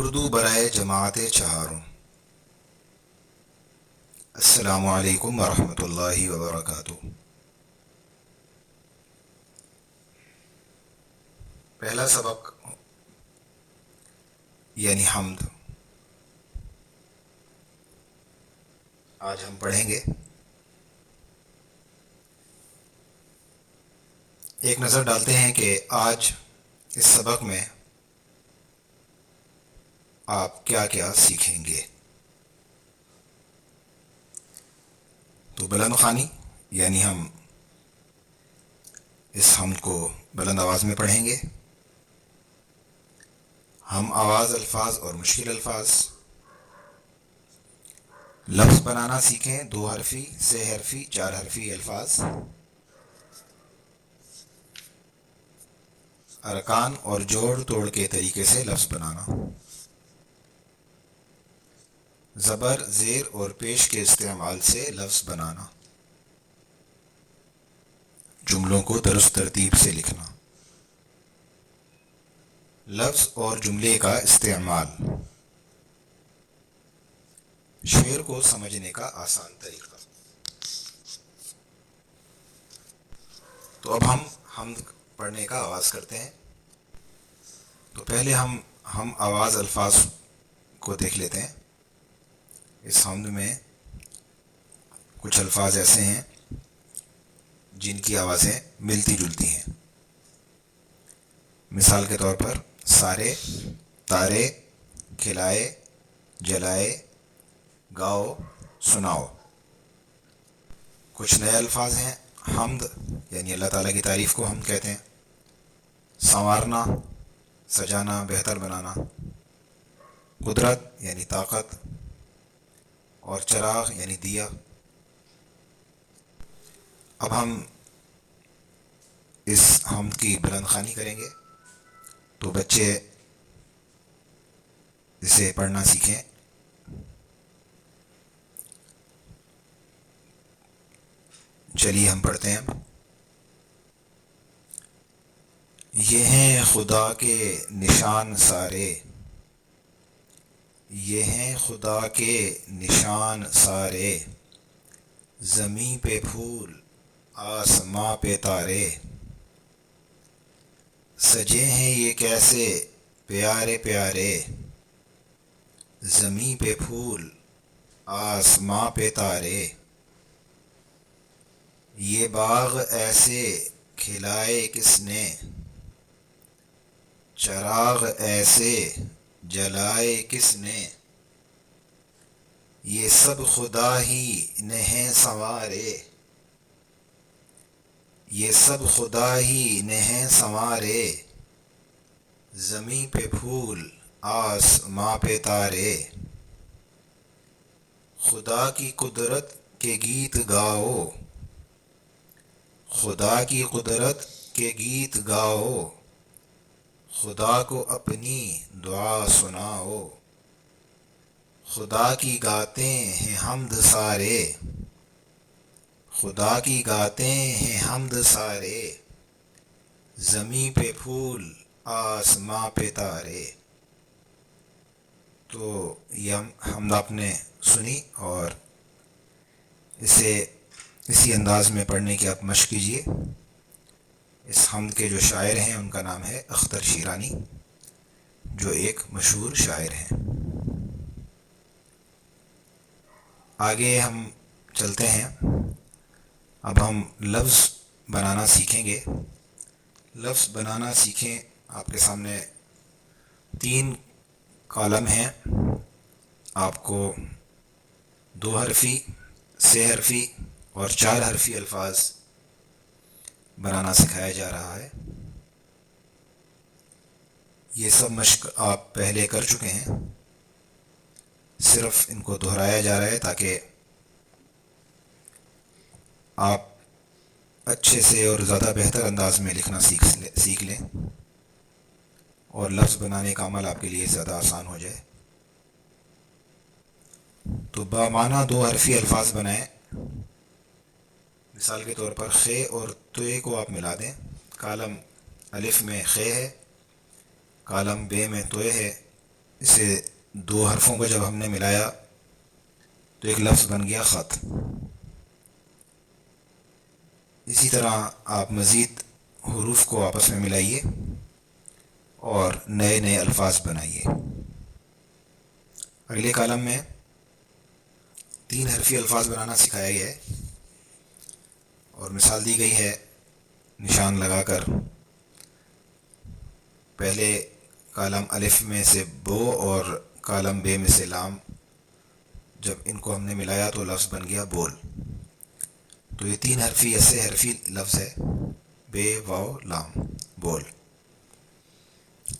اردو برائے جماعت چہارم۔ السلام علیکم ورحمۃ اللہ وبرکاتہ۔ پہلا سبق یعنی حمد آج ہم پڑھیں گے۔ ایک نظر ڈالتے ہیں کہ آج اس سبق میں آپ کیا کیا سیکھیں گے۔ تو بلند خوانی یعنی ہم اس حمد کو بلند آواز میں پڑھیں گے۔ ہم آواز الفاظ اور مشکل الفاظ، لفظ بنانا سیکھیں، 2 حرفی، 3 حرفی، 4 حرفی الفاظ، ارکان اور جوڑ توڑ کے طریقے سے لفظ بنانا، زبر، زیر اور پیش کے استعمال سے لفظ بنانا، جملوں کو درست ترتیب سے لکھنا، لفظ اور جملے کا استعمال، شعر کو سمجھنے کا آسان طریقہ۔ تو اب ہم حمد پڑھنے کا آغاز کرتے ہیں۔ تو پہلے ہم آواز الفاظ کو دیکھ لیتے ہیں۔ اس حمد میں کچھ الفاظ ایسے ہیں جن کی آوازیں ملتی جلتی ہیں۔ مثال کے طور پر سارے، تارے، کھلائے، جلائے، گاؤ، سناؤ۔ کچھ نئے الفاظ ہیں۔ حمد یعنی اللہ تعالیٰ کی تعریف کو حمد کہتے ہیں۔ سنوارنا، سجانا، بہتر بنانا۔ قدرت یعنی طاقت، اور چراغ یعنی دیا۔ اب ہم اس حمد کی بلند خوانی کریں گے تو بچے اسے پڑھنا سیکھیں۔ چلیے ہم پڑھتے ہیں۔ یہ ہیں خدا کے نشان سارے، یہ ہیں خدا کے نشان سارے، زمیں پہ پھول، آسماں پہ تارے، سجے ہیں یہ کیسے پیارے پیارے، زمیں پہ پھول، آسماں پہ تارے، یہ باغ ایسے کھلائے کس نے، چراغ ایسے جلائے کس نے، یہ سب خدا ہی نے ہیں سنوارے، یہ سب خدا ہی نے ہیں سنوارے، زمیں پہ پھول، آسماں پہ تارے، خدا کی قدرت کے گیت گاؤ، خدا کی قدرت کے گیت گاؤ، خدا کو اپنی دعا سناؤ، خدا کی گاتے ہیں حمد سارے، خدا کی گاتے ہیں حمد سارے، زمیں پہ پھول، آسماں پہ تارے۔ تو یہ حمد آپ نے سنی اور اسے اسی انداز میں پڑھنے کی آپ مشق کیجیے۔ اس حمد کے جو شاعر ہیں ان کا نام ہے اختر شیرانی، جو ایک مشہور شاعر ہیں۔ آگے ہم چلتے ہیں۔ اب ہم لفظ بنانا سیکھیں گے۔ لفظ بنانا سیکھیں، آپ کے سامنے 3 کالم ہیں۔ آپ کو 2 حرفی، 3 حرفی اور 4 حرفی الفاظ بنانا سکھایا جا رہا ہے۔ یہ سب مشق آپ پہلے کر چکے ہیں، صرف ان کو دہرایا جا رہا ہے تاکہ آپ اچھے سے اور زیادہ بہتر انداز میں لکھنا سیکھ لیں اور لفظ بنانے کا عمل آپ کے لیے زیادہ آسان ہو جائے۔ تو بامعنی 2 حرفی الفاظ بنائیں۔ مثال کے طور پر خے اور توئے کو آپ ملا دیں۔ کالم الف میں خے ہے، کالم بے میں توئے ہے، اسے دو حرفوں کو جب ہم نے ملایا تو ایک لفظ بن گیا خط. اسی طرح آپ مزید حروف کو آپس میں ملائیے اور نئے نئے الفاظ بنائیے. اگلے کالم میں 3 حرفی الفاظ بنانا سکھایا گیا ہے اور مثال دی گئی ہے نشان لگا کر. پہلے کالم الف میں سے بو اور کالم بے میں سے لام، جب ان کو ہم نے ملایا تو لفظ بن گیا بول. تو یہ 3 حرفی ایسے حرفی لفظ ہے، بے واو لام، بول.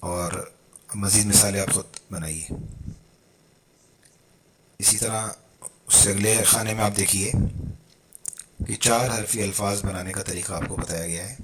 اور مزید مثالیں آپ خود بنائیے. اسی طرح اس سے اگلے خانے میں آپ دیکھیے کہ 4 حرفی الفاظ بنانے کا طریقہ آپ کو بتایا گیا ہے.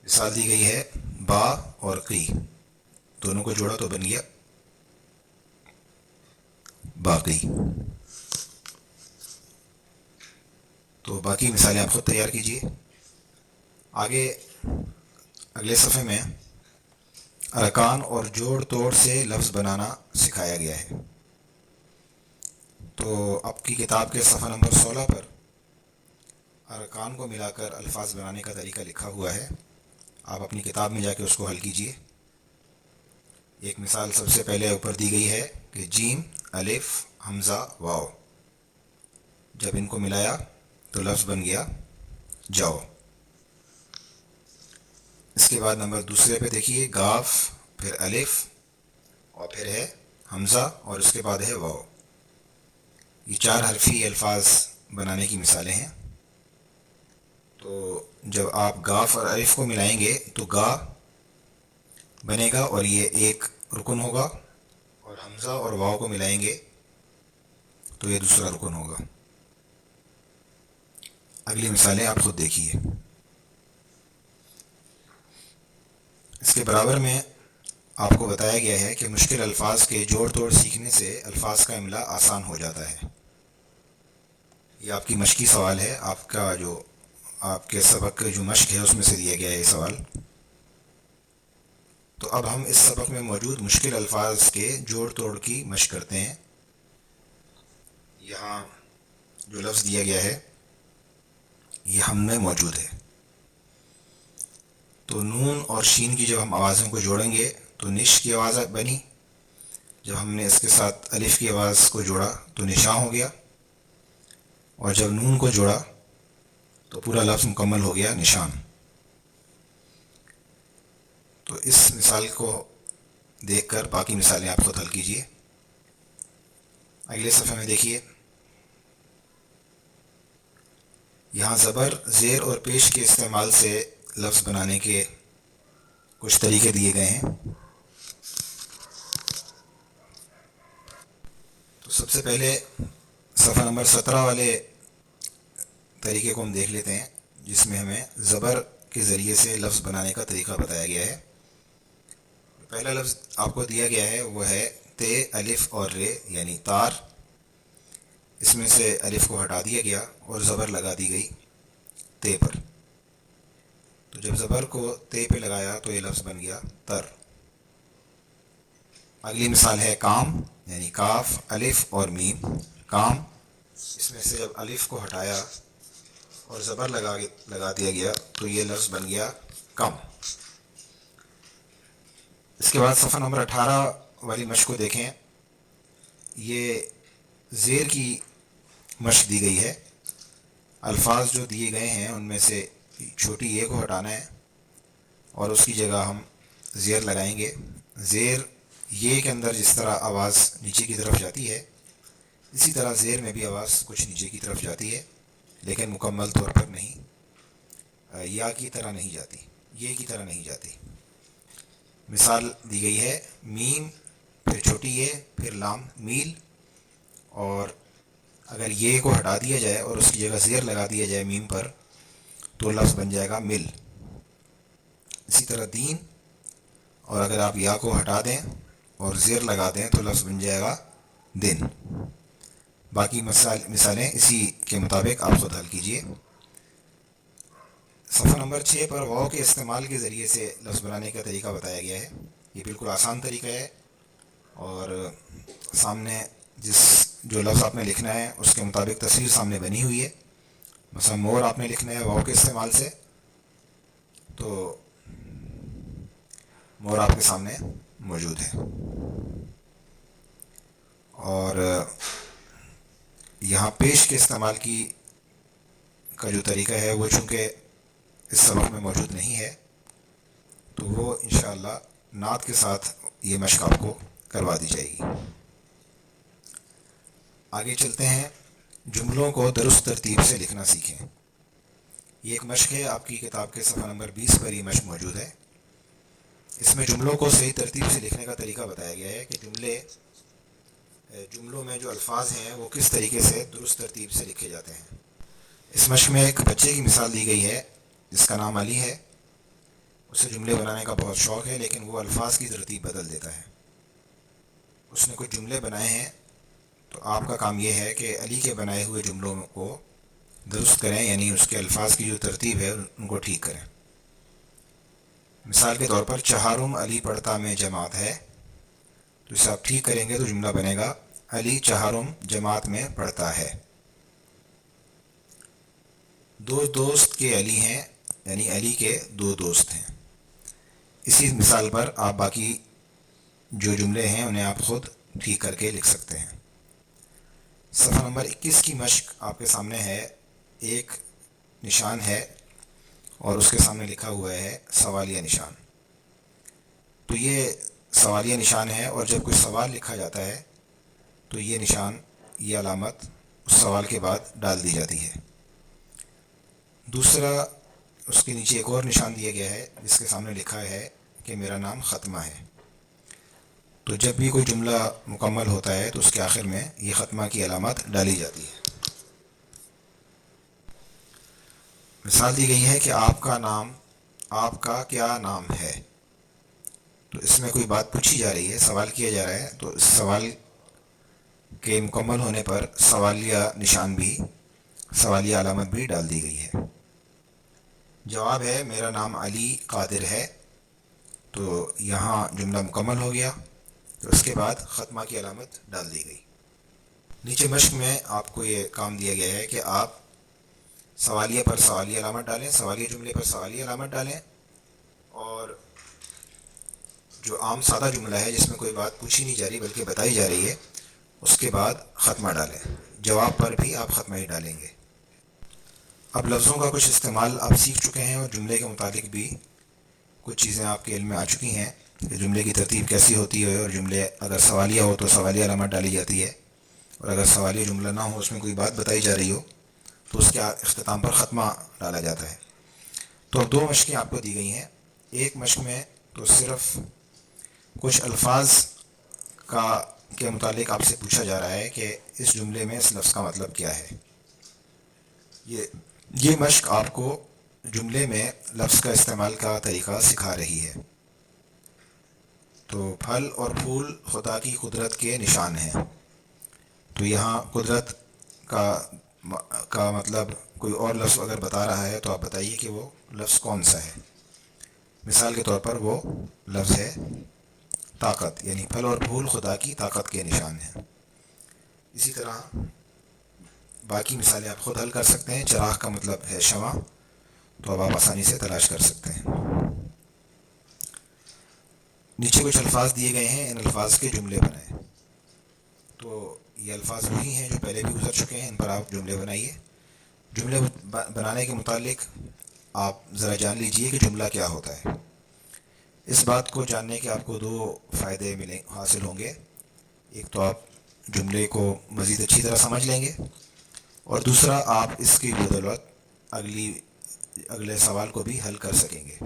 مثال دی گئی ہے با اور قی، دونوں کو جوڑا تو بن گیا باقی. تو باقی مثالیں آپ خود تیار کیجیے. آگے اگلے صفحے میں ارکان اور جوڑ توڑ سے لفظ بنانا سکھایا گیا ہے. تو آپ کی کتاب کے صفحہ نمبر 16 پر ارکان کو ملا کر الفاظ بنانے کا طریقہ لکھا ہوا ہے. آپ اپنی کتاب میں جا کے اس کو حل کیجیے. ایک مثال سب سے پہلے اوپر دی گئی ہے کہ جیم الف حمزہ واو، جب ان کو ملایا تو لفظ بن گیا جاؤ. اس کے بعد نمبر دوسرے پہ دیکھیے گاف، پھر الف اور پھر ہے حمزہ اور اس کے بعد ہے واو. یہ 4 حرفی الفاظ بنانے کی مثالیں ہیں. تو جب آپ گاف اور الف کو ملائیں گے تو گا بنے گا اور یہ ایک رکن ہوگا، اور حمزہ اور واو کو ملائیں گے تو یہ دوسرا رکن ہوگا. اگلی مثالیں آپ خود دیکھیے. اس کے برابر میں آپ کو بتایا گیا ہے کہ مشکل الفاظ کے جوڑ توڑ سیکھنے سے الفاظ کا املا آسان ہو جاتا ہے. یہ آپ کی مشقی سوال ہے، آپ کے سبق جو مشق ہے اس میں سے دیا گیا ہے یہ سوال. تو اب ہم اس سبق میں موجود مشکل الفاظ کے جوڑ توڑ کی مشق کرتے ہیں. یہاں جو لفظ دیا گیا ہے یہ ہم میں موجود ہے. تو نون اور شین کی جب ہم آوازوں کو جوڑیں گے تو نش کی آواز بنی. جب ہم نے اس کے ساتھ الف کی آواز کو جوڑا تو نشاں ہو گیا، اور جب نون کو جوڑا تو پورا لفظ مکمل ہو گیا نشان. تو اس مثال کو دیکھ کر باقی مثالیں آپ خود حل کیجیے. اگلے صفحے میں دیکھیے، یہاں زبر، زیر اور پیش کے استعمال سے لفظ بنانے کے کچھ طریقے دیے گئے ہیں. تو سب سے پہلے صفحہ نمبر 17 والے طریقے کو ہم دیکھ لیتے ہیں، جس میں ہمیں زبر کے ذریعے سے لفظ بنانے کا طریقہ بتایا گیا ہے. پہلا لفظ آپ کو دیا گیا ہے وہ ہے تے الف اور رے یعنی تار. اس میں سے الف کو ہٹا دیا گیا اور زبر لگا دی گئی تے پر. تو جب زبر کو تے پہ لگایا تو یہ لفظ بن گیا تر. اگلی مثال ہے کام یعنی کاف الف اور میم کام. اس میں سے جب الف کو ہٹایا اور زبر لگا دیا گیا تو یہ لفظ بن گیا کم. اس کے بعد صفحہ نمبر 18 والی مشق کو دیکھیں. یہ زیر کی مشق دی گئی ہے. الفاظ جو دیے گئے ہیں ان میں سے چھوٹی یہ کو ہٹانا ہے اور اس کی جگہ ہم زیر لگائیں گے. زیر یہ کے اندر جس طرح آواز نیچے کی طرف جاتی ہے اسی طرح زیر میں بھی آواز کچھ نیچے کی طرف جاتی ہے، لیکن مکمل طور پر نہیں، یا کی طرح نہیں جاتی، یہ کی طرح نہیں جاتی. مثال دی گئی ہے میم، پھر چھوٹی یہ، پھر لام میل. اور اگر یہ کو ہٹا دیا جائے اور اس کی جگہ زیر لگا دیا جائے میم پر تو لفظ بن جائے گا مل. اسی طرح دین، اور اگر آپ یا کو ہٹا دیں اور زیر لگا دیں تو لفظ بن جائے گا دن. باقی مثالیں اسی کے مطابق آپ خود حل کیجیے. صفحہ نمبر 6 پر واو کے استعمال کے ذریعے سے لفظ بنانے کا طریقہ بتایا گیا ہے. یہ بالکل آسان طریقہ ہے. سامنے جو لفظ آپ نے لکھنا ہے اس کے مطابق تصویر سامنے بنی ہوئی ہے. مثلا مور آپ نے لکھنا ہے واؤ کے استعمال سے، تو مور آپ کے سامنے موجود ہے. اور یہاں پیش کے استعمال کا جو طریقہ ہے وہ چونکہ اس سبق میں موجود نہیں ہے، تو وہ انشاءاللہ نعت کے ساتھ یہ مشق آپ کو کروا دی جائے گی. آگے چلتے ہیں. جملوں کو درست ترتیب سے لکھنا سیکھیں. یہ ایک مشق ہے، آپ کی کتاب کے صفحہ نمبر 20 پر یہ مشق موجود ہے. اس میں جملوں کو صحیح ترتیب سے لکھنے کا طریقہ بتایا گیا ہے کہ جملوں میں جو الفاظ ہیں وہ کس طریقے سے درست ترتیب سے لکھے جاتے ہیں. اس مشق میں ایک بچے کی مثال دی گئی ہے جس کا نام علی ہے. اسے جملے بنانے کا بہت شوق ہے، لیکن وہ الفاظ کی ترتیب بدل دیتا ہے. اس نے کچھ جملے بنائے ہیں، تو آپ کا کام یہ ہے کہ علی کے بنائے ہوئے جملوں کو درست کریں، یعنی اس کے الفاظ کی جو ترتیب ہے ان کو ٹھیک کریں. مثال کے طور پر چہارم علی پڑھتا میں جماعت ہے، تو اسے آپ ٹھیک کریں گے تو جملہ بنے گا علی چہارم جماعت میں پڑھتا ہے. دو دوست کے علی ہیں، یعنی علی کے دو دوست ہیں. اسی مثال پر آپ باقی جو جملے ہیں انہیں آپ خود ٹھیک کر کے لکھ سکتے ہیں. صفحہ نمبر 21 کی مشق آپ کے سامنے ہے. ایک نشان ہے اور اس کے سامنے لکھا ہوا ہے سوالیہ نشان. تو یہ سوالیہ نشان ہے، اور جب کوئی سوال لکھا جاتا ہے تو یہ نشان، یہ علامت اس سوال کے بعد ڈال دی جاتی ہے. دوسرا، اس کے نیچے ایک اور نشان دیا گیا ہے جس کے سامنے لکھا ہے کہ میرا نام ختمہ ہے. تو جب بھی کوئی جملہ مکمل ہوتا ہے تو اس کے آخر میں یہ ختمہ کی علامت ڈالی جاتی ہے. مثال دی گئی ہے کہ آپ کا کیا نام ہے. تو اس میں کوئی بات پوچھی جا رہی ہے، سوال کیا جا رہا ہے، تو اس سوال کے مکمل ہونے پر سوالیہ علامت بھی ڈال دی گئی ہے. جواب ہے میرا نام علی قادر ہے. تو یہاں جملہ مکمل ہو گیا، تو اس کے بعد ختمہ کی علامت ڈال دی گئی. نیچے مشق میں آپ کو یہ کام دیا گیا ہے کہ آپ سوالیہ پر سوالیہ علامت ڈالیں، سوالیہ جملے پر سوالیہ علامت ڈالیں، اور جو عام سادہ جملہ ہے جس میں کوئی بات پوچھی نہیں جا رہی بلکہ بتائی جا رہی ہے، اس کے بعد ختمہ ڈالیں. جواب پر بھی آپ ختمہ ہی ڈالیں گے. اب لفظوں کا کچھ استعمال آپ سیکھ چکے ہیں، اور جملے کے متعلق بھی کچھ چیزیں آپ کے علم میں آ چکی ہیں کہ جملے کی ترتیب کیسی ہوتی ہے، اور جملے اگر سوالیہ ہو تو سوالیہ علامت ڈالی جاتی ہے، اور اگر سوالیہ جملہ نہ ہو، اس میں کوئی بات بتائی جا رہی ہو، تو اس کے اختتام پر ختمہ ڈالا جاتا ہے. تو اب دو مشقیں آپ کو دی گئی ہیں. ایک مشق میں تو صرف کچھ الفاظ کے متعلق آپ سے پوچھا جا رہا ہے کہ اس جملے میں اس لفظ کا مطلب کیا ہے. یہ مشق آپ کو جملے میں لفظ کا استعمال کا طریقہ سکھا رہی ہے. تو پھل اور پھول خدا کی قدرت کے نشان ہیں. تو یہاں قدرت کا مطلب کوئی اور لفظ اگر بتا رہا ہے تو آپ بتائیے کہ وہ لفظ کون سا ہے. مثال کے طور پر وہ لفظ ہے طاقت، یعنی پھل اور پھول خدا کی طاقت کے نشان ہیں. اسی طرح باقی مثالیں آپ خود حل کر سکتے ہیں. چراغ کا مطلب ہے شمع، تو اب آپ آسانی سے تلاش کر سکتے ہیں. نیچے کچھ الفاظ دیے گئے ہیں، ان الفاظ کے جملے بنائیں. تو یہ الفاظ وہی ہیں جو پہلے بھی گزر چکے ہیں، ان پر آپ جملے بنائیے. جملے بنانے کے متعلق آپ ذرا جان لیجئے کہ جملہ کیا ہوتا ہے. اس بات کو جاننے کے آپ کو دو فائدے حاصل ہوں گے. ایک تو آپ جملے کو مزید اچھی طرح سمجھ لیں گے، اور دوسرا آپ اس کی بدولت اگلے سوال کو بھی حل کر سکیں گے.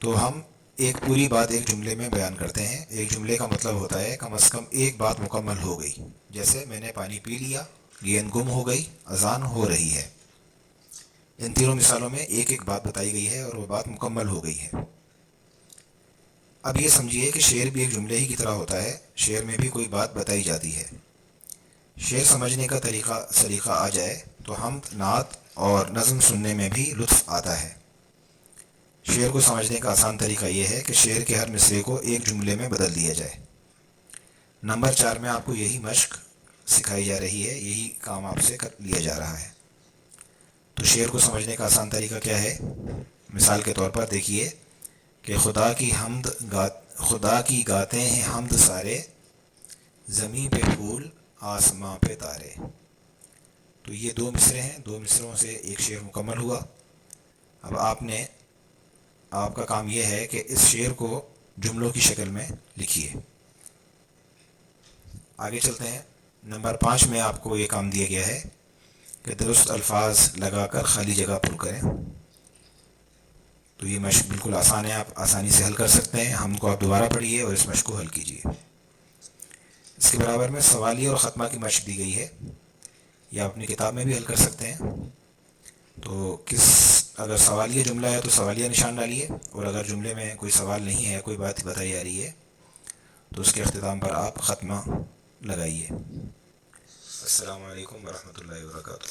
تو ہم ایک پوری بات ایک جملے میں بیان کرتے ہیں. ایک جملے کا مطلب ہوتا ہے کم از کم ایک بات مکمل ہو گئی. جیسے میں نے پانی پی لیا، گیند گم ہو گئی، اذان ہو رہی ہے. ان تینوں مثالوں میں ایک ایک بات بتائی گئی ہے اور وہ بات مکمل ہو گئی ہے. اب یہ سمجھیے کہ شعر بھی ایک جملے ہی کی طرح ہوتا ہے. شعر میں بھی کوئی بات بتائی جاتی ہے. شعر سمجھنے کا سلیقہ آ جائے تو حمد، نعت اور نظم سننے میں بھی لطف آتا ہے. شعر کو سمجھنے کا آسان طریقہ یہ ہے کہ شعر کے ہر مصرعے کو ایک جملے میں بدل دیا جائے. نمبر 4 میں آپ کو یہی مشق سکھائی جا رہی ہے، یہی کام آپ سے لیا جا رہا ہے۔ تو شعر کو سمجھنے کا آسان طریقہ کیا ہے؟ مثال کے طور پر دیکھیے کہ خدا کی گاتے ہیں حمد سارے، زمیں پہ پھول آسماں پہ تارے۔ تو یہ 2 مصرے ہیں، 2 مصروں سے ایک شعر مکمل ہوا۔ اب آپ کا کام یہ ہے کہ اس شعر کو جملوں کی شکل میں لکھیے۔ آگے چلتے ہیں۔ نمبر 5 میں آپ کو یہ کام دیا گیا ہے کہ درست الفاظ لگا کر خالی جگہ پر کریں۔ تو یہ مشق بالکل آسان ہے، آپ آسانی سے حل کر سکتے ہیں۔ ہم کو آپ دوبارہ پڑھیے اور اس مشق کو حل کیجیے۔ اس کے برابر میں سوالیہ اور ختمہ کی مشق دی گئی ہے، یہ آپ اپنی کتاب میں بھی حل کر سکتے ہیں۔ تو اگر سوالیہ جملہ ہے تو سوالیہ نشان ڈالیے، اور اگر جملے میں کوئی سوال نہیں ہے، کوئی بات بتائی جا رہی ہے، تو اس کے اختتام پر آپ ختمہ لگائیے۔ السلام علیکم ورحمۃ اللہ وبرکاتہ۔